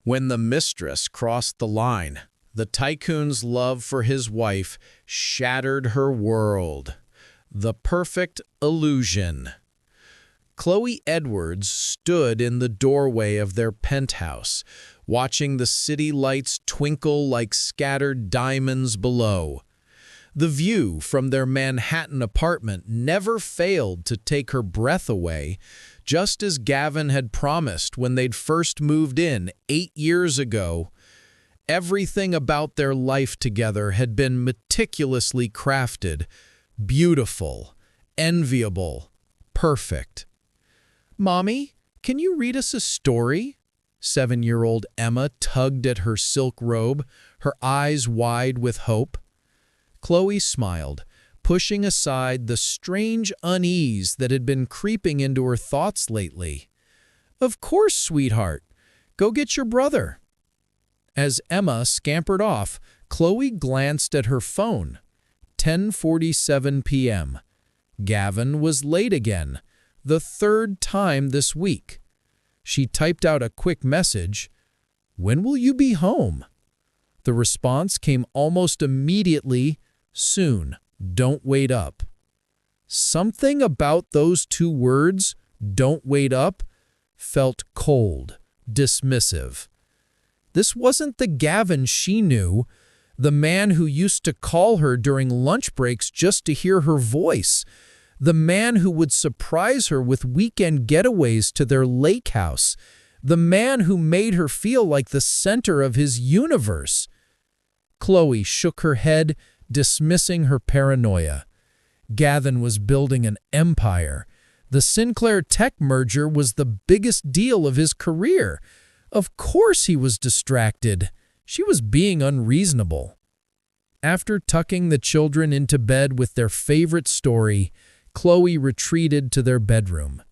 When the Mistress crossed the line, the Tycoon's love for his wife shattered her world. The perfect illusion. Chloe Edwards stood in the doorway of their penthouse, watching the city lights twinkle like scattered diamonds below. The view from their Manhattan apartment never failed to take her breath away, just as Gavin had promised when they'd first moved in 8 years ago. Everything about their life together had been meticulously crafted, beautiful, enviable, perfect. "Mommy, can you read us a story?" 7-year-old Emma tugged at her silk robe, her eyes wide with hope. Chloe smiled, pushing aside the strange unease that had been creeping into her thoughts lately. "Of course, sweetheart. Go get your brother." As Emma scampered off, Chloe glanced at her phone. 10:47 p.m. Gavin was late again, the third time this week. She typed out a quick message, "When will you be home?" The response came almost immediately, "Soon, don't wait up." Something about those two words, "don't wait up," felt cold, dismissive. This wasn't the Gavin she knew, the man who used to call her during lunch breaks just to hear her voice, the man who would surprise her with weekend getaways to their lake house, the man who made her feel like the center of his universe. Chloe shook her head, dismissing her paranoia. Gavin was building an empire. The Sinclair Tech merger was the biggest deal of his career. Of course he was distracted. She was being unreasonable. After tucking the children into bed with their favorite story, Chloe retreated to their bedroom.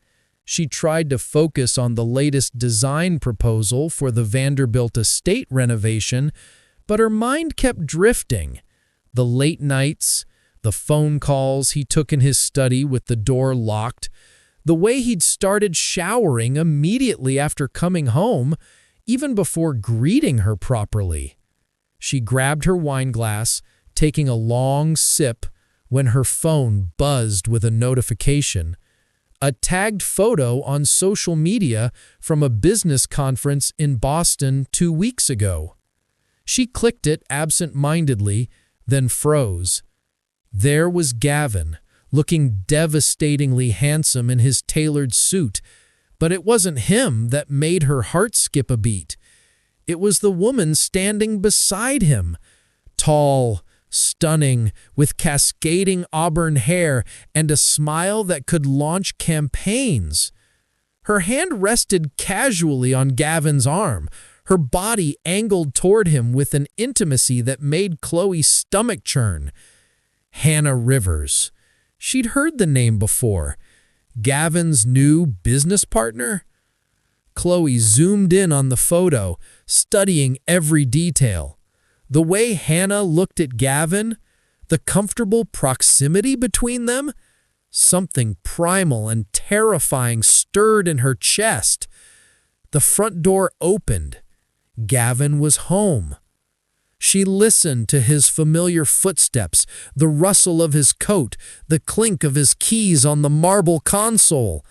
She tried to focus on the latest design proposal for the Vanderbilt estate renovation, but her mind kept drifting. The late nights, the phone calls he took in his study with the door locked, the way he'd started showering immediately after coming home, even before greeting her properly. She grabbed her wine glass, taking a long sip, when her phone buzzed with a notification. A tagged photo on social media from a business conference in Boston 2 weeks ago. She clicked it absent-mindedly, then froze. There was Gavin, looking devastatingly handsome in his tailored suit, but it wasn't him that made her heart skip a beat. It was the woman standing beside him, tall, stunning, with cascading auburn hair and a smile that could launch campaigns. Her hand rested casually on Gavin's arm, her body angled toward him with an intimacy that made Chloe's stomach churn. Hannah Rivers. She'd heard the name before. Gavin's new business partner? Chloe zoomed in on the photo, studying every detail. The way Hannah looked at Gavin, the comfortable proximity between them, something primal and terrifying stirred in her chest. The front door opened. Gavin was home. She listened to his familiar footsteps, the rustle of his coat, the clink of his keys on the marble console.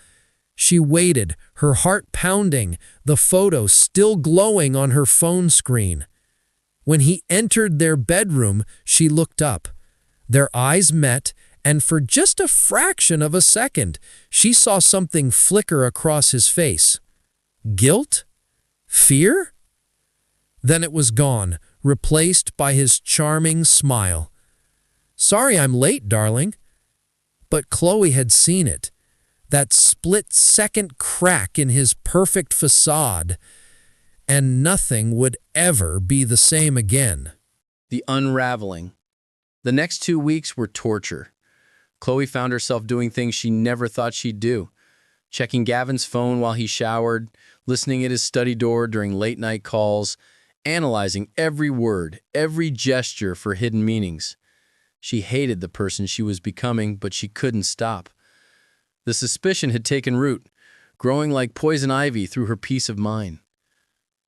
She waited, her heart pounding, the photo still glowing on her phone screen. When he entered their bedroom, she looked up. Their eyes met, and for just a fraction of a second, she saw something flicker across his face. Guilt? Fear? Then it was gone, replaced by his charming smile. "Sorry I'm late, darling." But Chloe had seen it. That split-second crack in his perfect facade, and nothing would ever be the same again. The unraveling. The next 2 weeks were torture. Chloe found herself doing things she never thought she'd do. Checking Gavin's phone while he showered, listening at his study door during late-night calls, analyzing every word, every gesture for hidden meanings. She hated the person she was becoming, but she couldn't stop. The suspicion had taken root, growing like poison ivy through her peace of mind.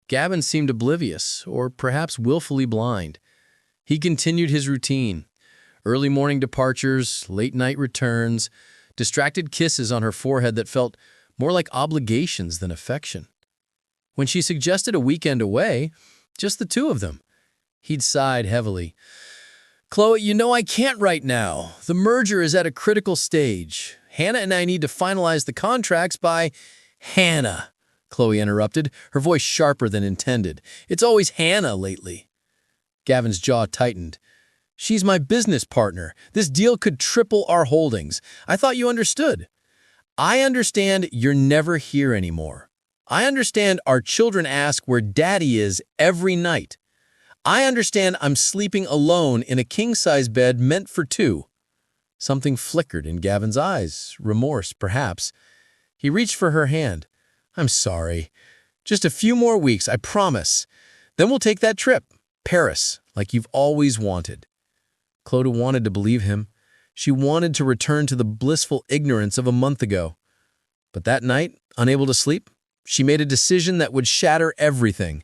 Gavin seemed oblivious, or perhaps willfully blind. He continued his routine. Early morning departures, late night returns, distracted kisses on her forehead that felt more like obligations than affection. When she suggested a weekend away, just the two of them, he'd sighed heavily. "Chloe, you know I can't right now. The merger is at a critical stage. Hannah and I need to finalize the contracts by—" "Hannah," Chloe interrupted, her voice sharper than intended. "It's always Hannah lately." Gavin's jaw tightened. "She's my business partner. This deal could triple our holdings. I thought you understood." "I understand you're never here anymore. I understand our children ask where Daddy is every night. I understand I'm sleeping alone in a king-size bed meant for two." Something flickered in Gavin's eyes, remorse, perhaps. He reached for her hand. "I'm sorry. Just a few more weeks, I promise. Then we'll take that trip. Paris, like you've always wanted." Clodagh wanted to believe him. She wanted to return to the blissful ignorance of a month ago. But that night, unable to sleep, she made a decision that would shatter everything.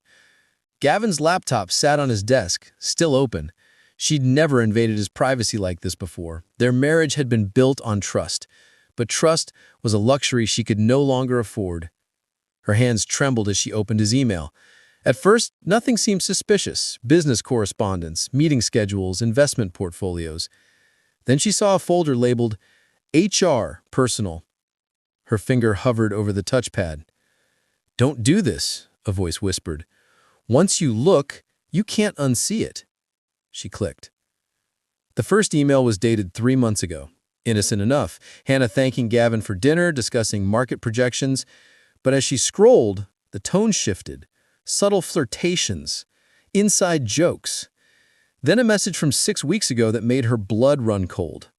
Gavin's laptop sat on his desk, still open. She'd never invaded his privacy like this before. Their marriage had been built on trust, but trust was a luxury she could no longer afford. Her hands trembled as she opened his email. At first, nothing seemed suspicious. Business correspondence, meeting schedules, investment portfolios. Then she saw a folder labeled HR Personal. Her finger hovered over the touchpad. "Don't do this," a voice whispered. "Once you look, you can't unsee it." She clicked. The first email was dated 3 months ago. Innocent enough, Hannah thanking Gavin for dinner, discussing market projections. But as she scrolled, the tone shifted. Subtle flirtations, inside jokes. Then a message from 6 weeks ago that made her blood run cold.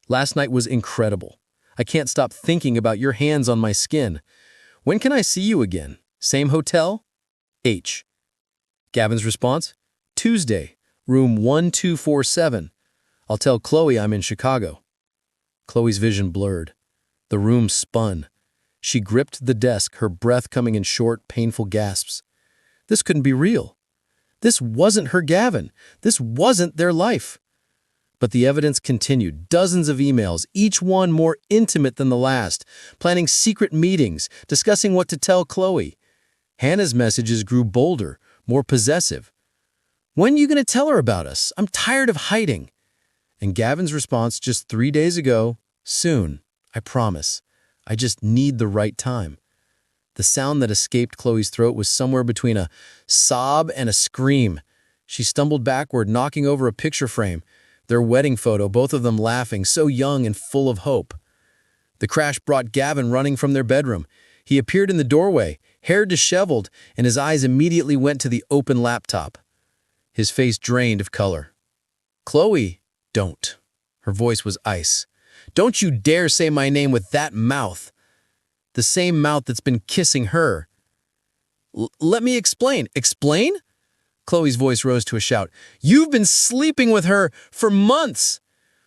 "Last night was incredible. I can't stop thinking about your hands on my skin. When can I see you again? Same hotel? H." Gavin's response? "Tuesday, room 1247. I'll tell Chloe I'm in Chicago." Chloe's vision blurred. The room spun. She gripped the desk, her breath coming in short, painful gasps. This couldn't be real. This wasn't her Gavin. This wasn't their life. But the evidence continued. Dozens of emails, each one more intimate than the last, planning secret meetings, discussing what to tell Chloe. Hannah's messages grew bolder, more possessive. "When are you going to tell her about us? I'm tired of hiding." And Gavin's response just 3 days ago, "Soon, I promise. I just need the right time." The sound that escaped Chloe's throat was somewhere between a sob and a scream. She stumbled backward, knocking over a picture frame. Their wedding photo, both of them laughing, so young and full of hope. The crash brought Gavin running from their bedroom. He appeared in the doorway, hair disheveled, and his eyes immediately went to the open laptop. His face drained of color. "Chloe, don't." Her voice was ice. "Don't you dare say my name with that mouth. The same mouth that's been kissing her." Let me explain." "Explain?" Chloe's voice rose to a shout. "You've been sleeping with her for months.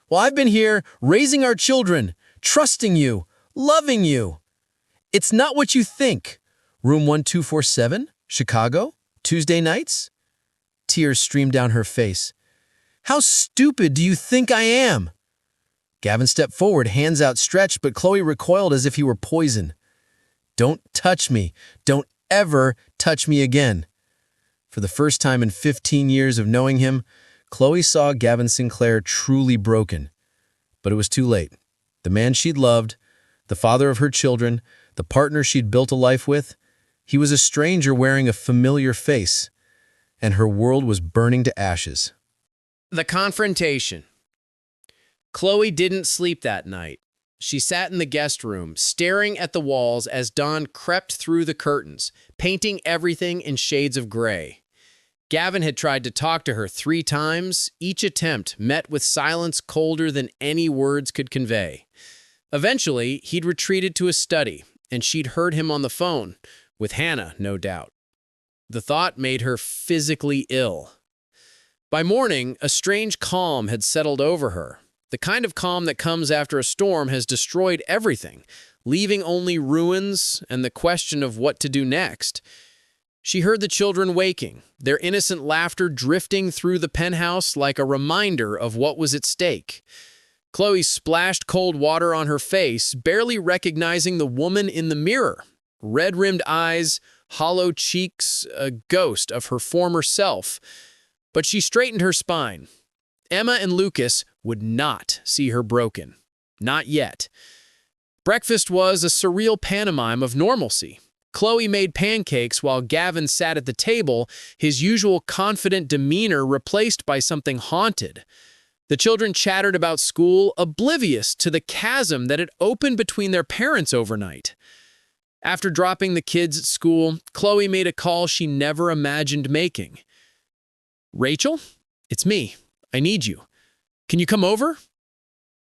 Well, I've been here raising our children, trusting you, loving you. It's not what you think. Room 1247, Chicago, Tuesday nights?" Tears streamed down her face. "How stupid do you think I am?" Gavin stepped forward, hands outstretched, but Chloe recoiled as if he were poison. "Don't touch me. Don't ever touch me again." For the first time in 15 years of knowing him, Chloe saw Gavin Sinclair truly broken. But it was too late. The man she'd loved, the father of her children, the partner she'd built a life with, he was a stranger wearing a familiar face, and her world was burning to ashes. The confrontation. Chloe didn't sleep that night. She sat in the guest room, staring at the walls as dawn crept through the curtains, painting everything in shades of gray. Gavin had tried to talk to her 3 times, each attempt met with silence colder than any words could convey. Eventually, he'd retreated to his study, and she'd heard him on the phone, with Hannah, no doubt. The thought made her physically ill. By morning, a strange calm had settled over her. The kind of calm that comes after a storm has destroyed everything, leaving only ruins and the question of what to do next. She heard the children waking, their innocent laughter drifting through the penthouse like a reminder of what was at stake. Chloe splashed cold water on her face, barely recognizing the woman in the mirror. Red-rimmed eyes, hollow cheeks, a ghost of her former self. But she straightened her spine. Emma and Lucas would not see her broken. Not yet. Breakfast was a surreal pantomime of normalcy. Chloe made pancakes while Gavin sat at the table, his usual confident demeanor replaced by something haunted. The children chattered about school, oblivious to the chasm that had opened between their parents overnight. After dropping the kids at school, Chloe made a call she never imagined making. "Rachel, it's me. I need you. Can you come over?"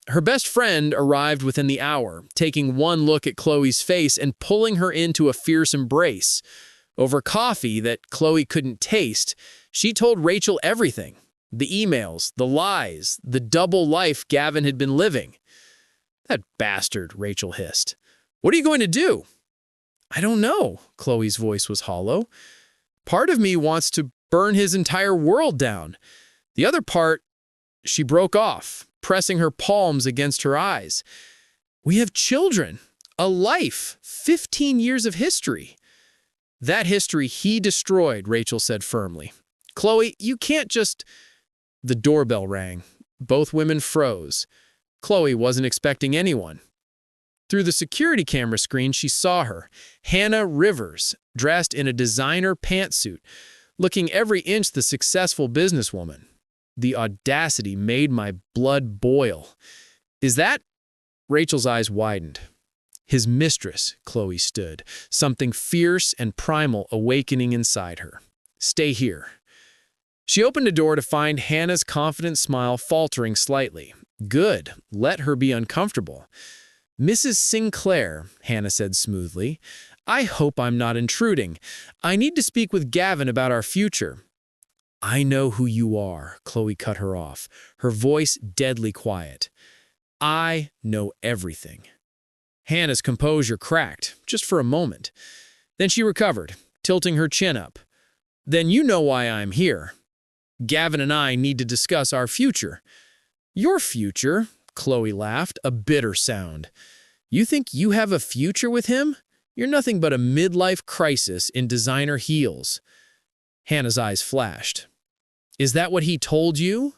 Her best friend arrived within the hour, taking one look at Chloe's face and pulling her into a fierce embrace. Over coffee that Chloe couldn't taste, she told Rachel everything. The emails, the lies, the double life Gavin had been living. "That bastard," Rachel hissed. "What are you going to do?" "I don't know." Chloe's voice was hollow. "Part of me wants to burn his entire world down. The other part..." She broke off, pressing her palms against her eyes. "We have children, a life, 15 years of history." "That history he destroyed," Rachel said firmly. "Chloe, you can't just..." The doorbell rang. Both women froze. Chloe wasn't expecting anyone. Through the security camera screen, she saw her, Hannah Rivers, dressed in a designer pantsuit, looking every inch the successful businesswoman. The audacity made my blood boil. "Is that..." Rachel's eyes widened. "His mistress," Chloe stood, something fierce and primal awakening inside her. "Stay here." She opened a door to find Hannah's confident smile faltering slightly. "Good. Let her be uncomfortable." "Mrs. Sinclair," Hannah said smoothly, "I hope I'm not intruding. I need to speak with Gavin about our future." "I know who you are," Chloe cut her off, her voice deadly quiet. "I know everything." Hannah's composure cracked, just for a moment. Then she recovered, tilting her chin up. "Then you know why I'm here. Gavin and I need to discuss our future." "Your future?" Chloe laughed, a bitter sound. "You think you have a future with him? You're nothing but a midlife crisis in designer heels." Hannah's eyes flashed. "Is that what he told you?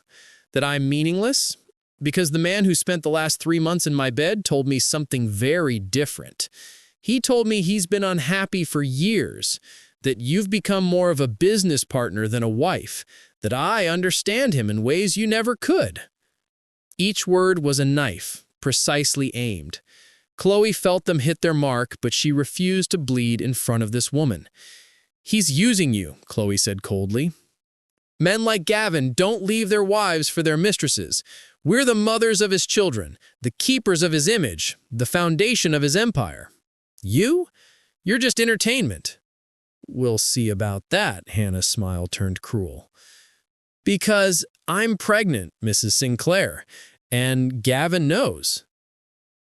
That I'm meaningless? Because the man who spent the last 3 months in my bed told me something very different. He told me he's been unhappy for years, that you've become more of a business partner than a wife, that I understand him in ways you never could." Each word was a knife, precisely aimed. Chloe felt them hit their mark, but she refused to bleed in front of this woman. "He's using you," Chloe said coldly. "Men like Gavin don't leave their wives for their mistresses. We're the mothers of his children, the keepers of his image, the foundation of his empire. You're just entertainment." "We'll see about that," Hannah's smile turned cruel. "Because I'm pregnant, Mrs. Sinclair, and Gavin knows."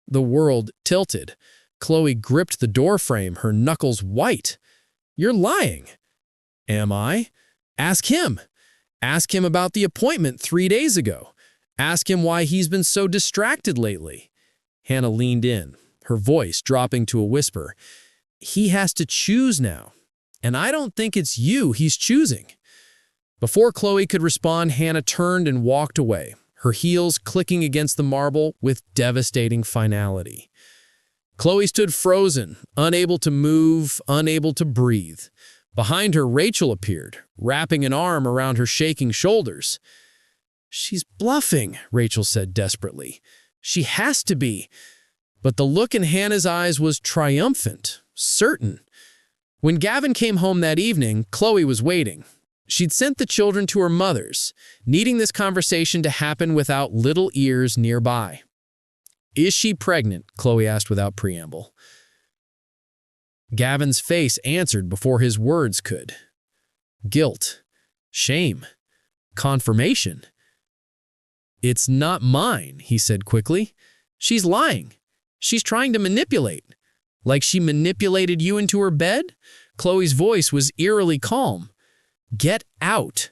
The world tilted. Chloe gripped the doorframe, her knuckles white. "You're lying." "Am I? Ask him. Ask him about the appointment 3 days ago. Ask him why he's been so distracted lately." Hannah leaned in, her voice dropping to a whisper. "He has to choose now, and I don't think it's you he's choosing." Before Chloe could respond, Hannah turned and walked away, her heels clicking against the marble with devastating finality. Chloe stood frozen, unable to move, unable to breathe. Behind her, Rachel appeared, wrapping an arm around her shaking shoulders. "She's bluffing," Rachel said desperately. "She has to be." But the look in Hannah's eyes was triumphant, certain. When Gavin came home that evening, Chloe was waiting. She'd sent the children to her mother's, needing this conversation to happen without little ears nearby. "Is she pregnant?" Chloe asked without preamble. Gavin's face answered before his words could. Guilt. Shame. Confirmation. "It's not mine," he said quickly. "She's lying. She's trying to manipulate." Like she manipulated you into her bed? Chloe's voice was eerily calm. Get out.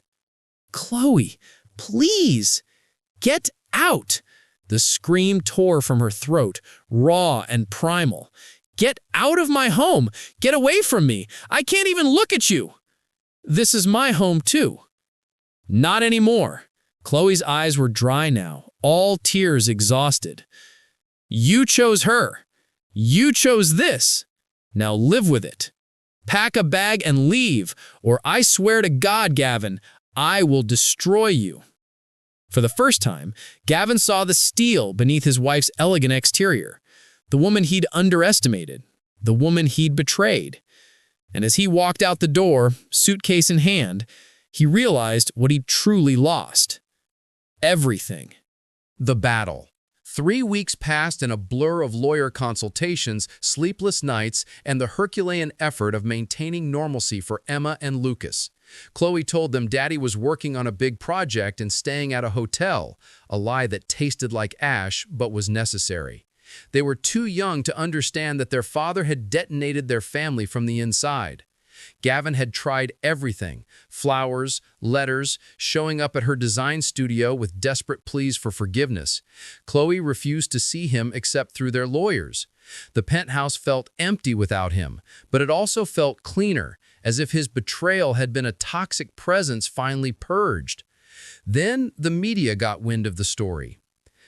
Chloe, please, get out. The scream tore from her throat, raw and primal. Get out of my home. Get away from me. I can't even look at you. This is my home too. Not anymore. Chloe's eyes were dry now, all tears exhausted. You chose her. You chose this. Now live with it. Pack a bag and leave, or I swear to God, Gavin, I will destroy you. For the first time, Gavin saw the steel beneath his wife's elegant exterior, the woman he'd underestimated, the woman he'd betrayed. And as he walked out the door, suitcase in hand, he realized what he'd truly lost. Everything. The battle. 3 weeks passed in a blur of lawyer consultations, sleepless nights, and the Herculean effort of maintaining normalcy for Emma and Lucas. Chloe told them Daddy was working on a big project and staying at a hotel, a lie that tasted like ash but was necessary. They were too young to understand that their father had detonated their family from the inside. Gavin had tried everything: flowers, letters, showing up at her design studio with desperate pleas for forgiveness. Chloe refused to see him except through their lawyers. The penthouse felt empty without him, but it also felt cleaner, as if his betrayal had been a toxic presence finally purged. Then the media got wind of the story.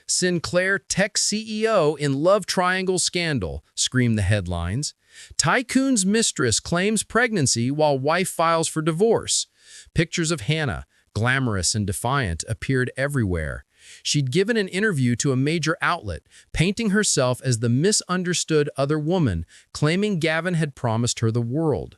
Sinclair tech CEO in love triangle scandal, screamed the headlines. Tycoon's mistress claims pregnancy while wife files for divorce. Pictures of Hannah, glamorous and defiant, appeared everywhere. She'd given an interview to a major outlet, painting herself as the misunderstood other woman, claiming Gavin had promised her the world.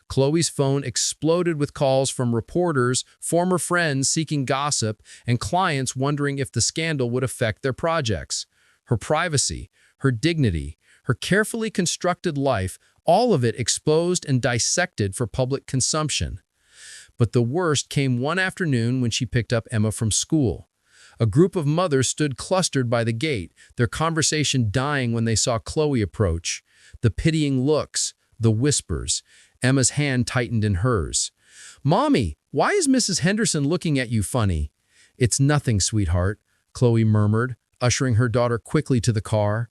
Chloe's phone exploded with calls from reporters, former friends seeking gossip, and clients wondering if the scandal would affect their projects. Her privacy, her dignity, her carefully constructed life, all of it exposed and dissected for public consumption. But the worst came one afternoon when she picked up Emma from school. A group of mothers stood clustered by the gate, their conversation dying when they saw Chloe approach. The pitying looks, the whispers. Emma's hand tightened in hers. "Mommy, why is Mrs. Henderson looking at you funny?" "It's nothing, sweetheart," Chloe murmured, ushering her daughter quickly to the car.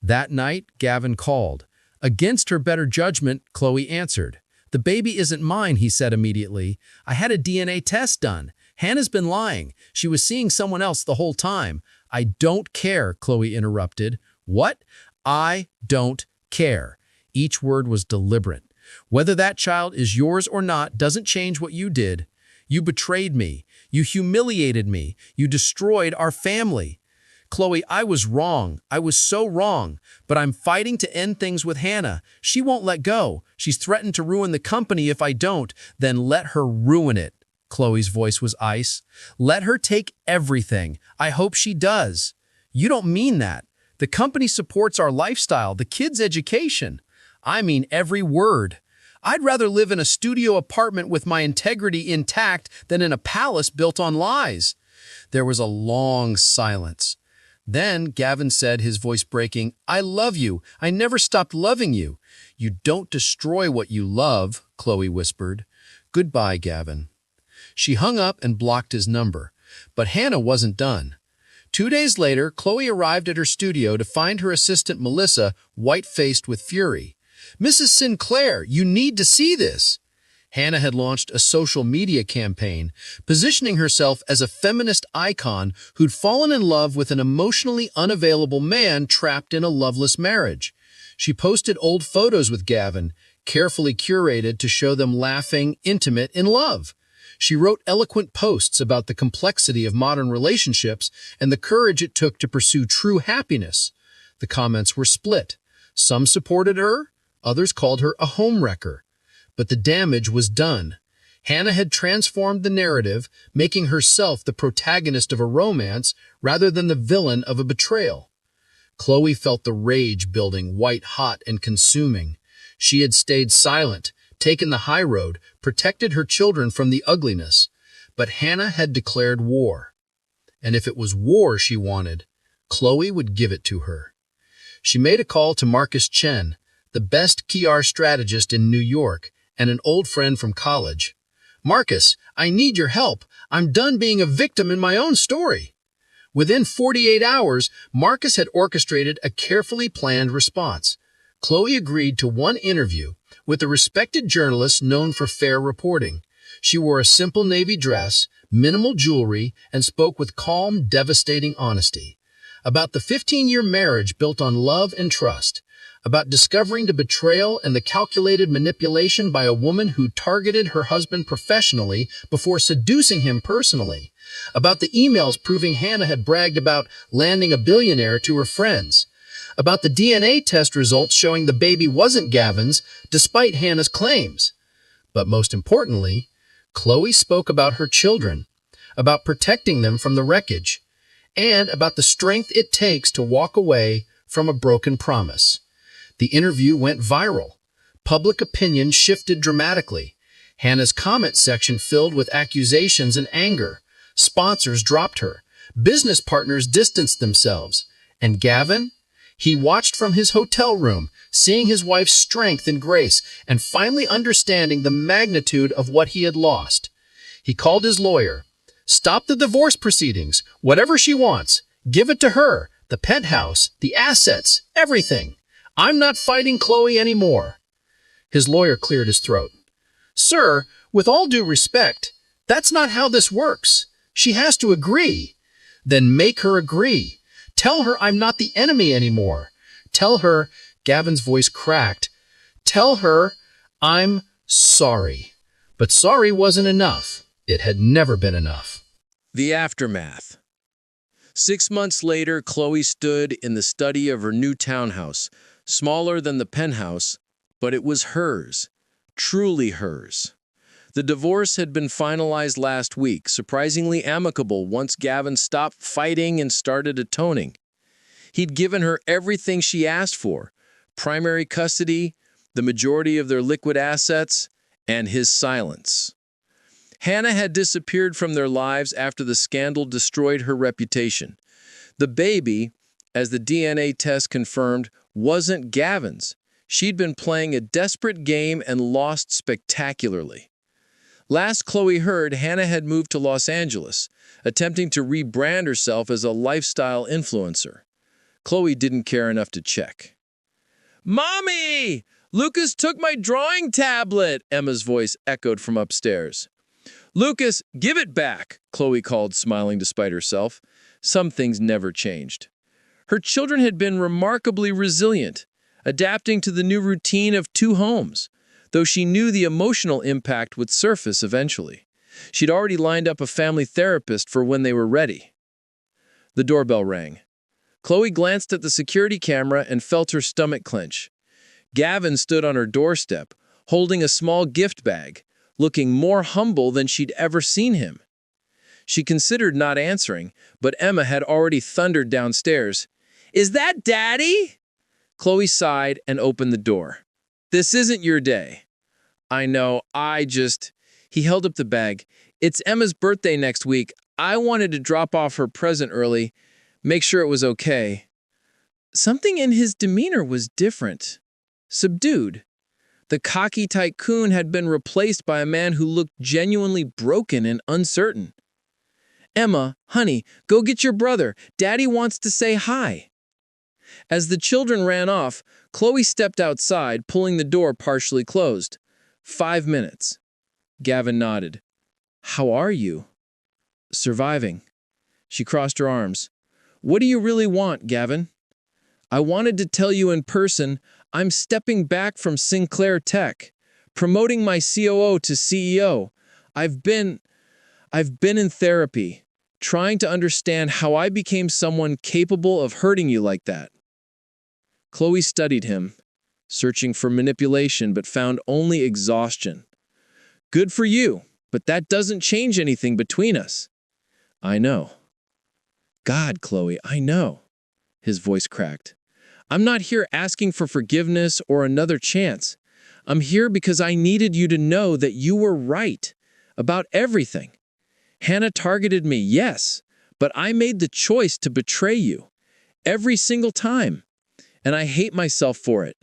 That night, Gavin called. Against her better judgment, Chloe answered. "The baby isn't mine," he said immediately. "I had a DNA test done. Hannah's been lying. She was seeing someone else the whole time." "I don't care," Chloe interrupted. "What?" "I don't care." Each word was deliberate. "Whether that child is yours or not doesn't change what you did. You betrayed me. You humiliated me. You destroyed our family. Chloe, I was wrong. I was so wrong. But I'm fighting to end things with Hannah. She won't let go. She's threatened to ruin the company if I don't. Then let her ruin it." Chloe's voice was ice. "Let her take everything. I hope she does." "You don't mean that. The company supports our lifestyle, the kids' education." "I mean every word. I'd rather live in a studio apartment with my integrity intact than in a palace built on lies." There was a long silence. Then Gavin said, his voice breaking, "I love you. I never stopped loving you." "You don't destroy what you love," Chloe whispered. "Goodbye, Gavin." She hung up and blocked his number. But Hannah wasn't done. 2 days later, Chloe arrived at her studio to find her assistant Melissa white-faced with fury. "Mrs. Sinclair, you need to see this." Hannah had launched a social media campaign, positioning herself as a feminist icon who'd fallen in love with an emotionally unavailable man trapped in a loveless marriage. She posted old photos with Gavin, carefully curated to show them laughing, intimate, in love. She wrote eloquent posts about the complexity of modern relationships and the courage it took to pursue true happiness. The comments were split. Some supported her, others called her a homewrecker. But the damage was done. Hannah had transformed the narrative, making herself the protagonist of a romance rather than the villain of a betrayal. Chloe felt the rage building, white-hot and consuming. She had stayed silent, taken the high road, protected her children from the ugliness. But Hannah had declared war. And if it was war she wanted, Chloe would give it to her. She made a call to Marcus Chen, the best PR strategist in New York, and an old friend from college. "Marcus, I need your help. I'm done being a victim in my own story." Within 48 hours, Marcus had orchestrated a carefully planned response. Chloe agreed to one interview with a respected journalist known for fair reporting. She wore a simple navy dress, minimal jewelry, and spoke with calm, devastating honesty. About the 15-year marriage built on love and trust. About discovering the betrayal and the calculated manipulation by a woman who targeted her husband professionally before seducing him personally. About the emails proving Hannah had bragged about landing a billionaire to her friends. About the DNA test results showing the baby wasn't Gavin's, despite Hannah's claims. But most importantly, Chloe spoke about her children, about protecting them from the wreckage, and about the strength it takes to walk away from a broken promise. The interview went viral. Public opinion shifted dramatically. Hannah's comment section filled with accusations and anger. Sponsors dropped her. Business partners distanced themselves. And Gavin? He watched from his hotel room, seeing his wife's strength and grace, and finally understanding the magnitude of what he had lost. He called his lawyer. "Stop the divorce proceedings. Whatever she wants. Give it to her. The penthouse, the assets, everything. I'm not fighting Chloe anymore." His lawyer cleared his throat. "Sir, with all due respect, that's not how this works. She has to agree." "Then make her agree. Tell her I'm not the enemy anymore. Tell her," Gavin's voice cracked, "tell her I'm sorry." But sorry wasn't enough. It had never been enough. The aftermath. 6 months later, Chloe stood in the study of her new townhouse, smaller than the penthouse, but it was hers, truly hers. The divorce had been finalized last week, surprisingly amicable once Gavin stopped fighting and started atoning. He'd given her everything she asked for: primary custody, the majority of their liquid assets, and his silence. Hannah had disappeared from their lives after the scandal destroyed her reputation. The baby, as the DNA test confirmed, wasn't Gavin's. She'd been playing a desperate game and lost spectacularly. Last Chloe heard, Hannah had moved to Los Angeles, attempting to rebrand herself as a lifestyle influencer. Chloe didn't care enough to check. "Mommy! Lucas took my drawing tablet!" Emma's voice echoed from upstairs. "Lucas, give it back!" Chloe called, smiling despite herself. Some things never changed. Her children had been remarkably resilient, adapting to the new routine of 2 homes, though she knew the emotional impact would surface eventually. She'd already lined up a family therapist for when they were ready. The doorbell rang. Chloe glanced at the security camera and felt her stomach clench. Gavin stood on her doorstep, holding a small gift bag, looking more humble than she'd ever seen him. She considered not answering, but Emma had already thundered downstairs. "Is that Daddy?" Chloe sighed and opened the door. "This isn't your day." "I know, He held up the bag. "It's Emma's birthday next week. I wanted to drop off her present early, make sure it was okay." Something in his demeanor was different, subdued. The cocky Tycoon had been replaced by a man who looked genuinely broken and uncertain. "Emma, honey, go get your brother. Daddy wants to say hi." As the children ran off, Chloe stepped outside, pulling the door partially closed. 5 minutes. Gavin nodded. "How are you?" "Surviving." She crossed her arms. "What do you really want, Gavin?" "I wanted to tell you in person, I'm stepping back from Sinclair Tech, promoting my COO to CEO. I've been in therapy, trying to understand how I became someone capable of hurting you like that." Chloe studied him, searching for manipulation but found only exhaustion. "Good for you, but that doesn't change anything between us." "I know." "God, Chloe, I know." His voice cracked. "I'm not here asking for forgiveness or another chance. I'm here because I needed you to know that you were right about everything. Hannah targeted me, yes, but I made the choice to betray you every single time, and I hate myself for it."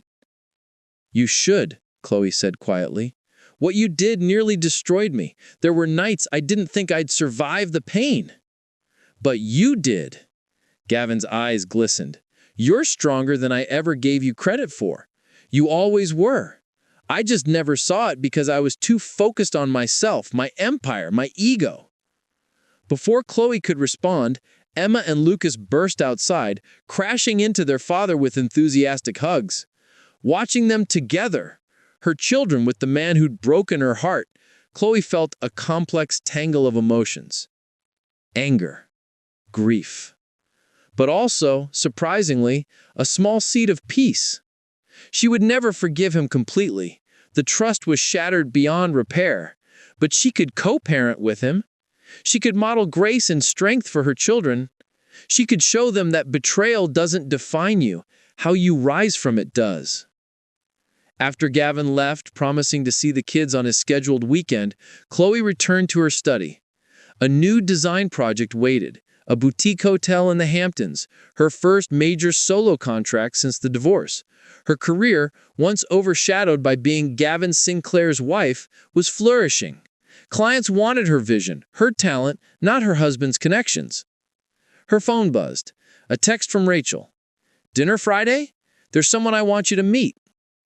"You should," Chloe said quietly. "What you did nearly destroyed me. There were nights I didn't think I'd survive the pain." "But you did." Gavin's eyes glistened. "You're stronger than I ever gave you credit for. You always were. I just never saw it because I was too focused on myself, my empire, my ego." Before Chloe could respond, Emma and Lucas burst outside, crashing into their father with enthusiastic hugs. Watching them together, her children with the man who'd broken her heart, Chloe felt a complex tangle of emotions. Anger, grief, but also, surprisingly, a small seed of peace. She would never forgive him completely. The trust was shattered beyond repair, but she could co-parent with him. She could model grace and strength for her children. She could show them that betrayal doesn't define you, how you rise from it does. After Gavin left, promising to see the kids on his scheduled weekend, Chloe returned to her study. A new design project waited, a boutique hotel in the Hamptons, her first major solo contract since the divorce. Her career, once overshadowed by being Gavin Sinclair's wife, was flourishing. Clients wanted her vision, her talent, not her husband's connections. Her phone buzzed. A text from Rachel. "Dinner Friday? There's someone I want you to meet.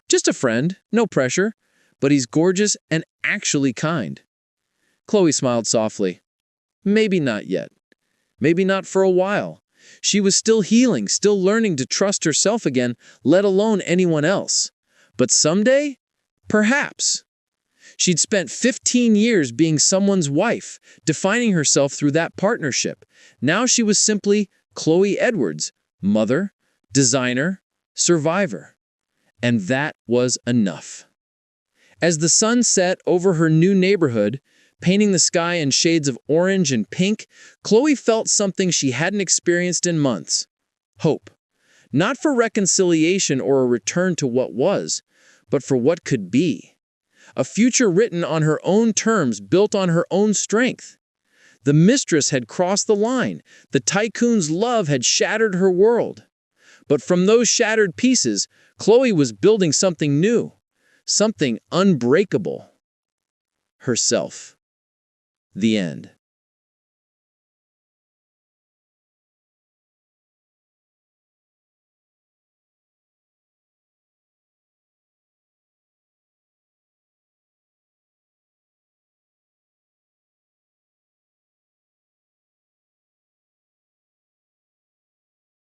Just a friend, no pressure, but he's gorgeous and actually kind." Chloe smiled softly. Maybe not yet. Maybe not for a while. She was still healing, still learning to trust herself again, let alone anyone else. But someday? Perhaps. She'd spent 15 years being someone's wife, defining herself through that partnership. Now she was simply Chloe Edwards, mother, designer, survivor. And that was enough. As the sun set over her new neighborhood, painting the sky in shades of orange and pink, Chloe felt something she hadn't experienced in months. Hope. Not for reconciliation or a return to what was, but for what could be. A future written on her own terms, built on her own strength. The Mistress had crossed the line. The Tycoon's love had shattered her world. But from those shattered pieces, Chloe was building something new, something unbreakable. Herself. The end.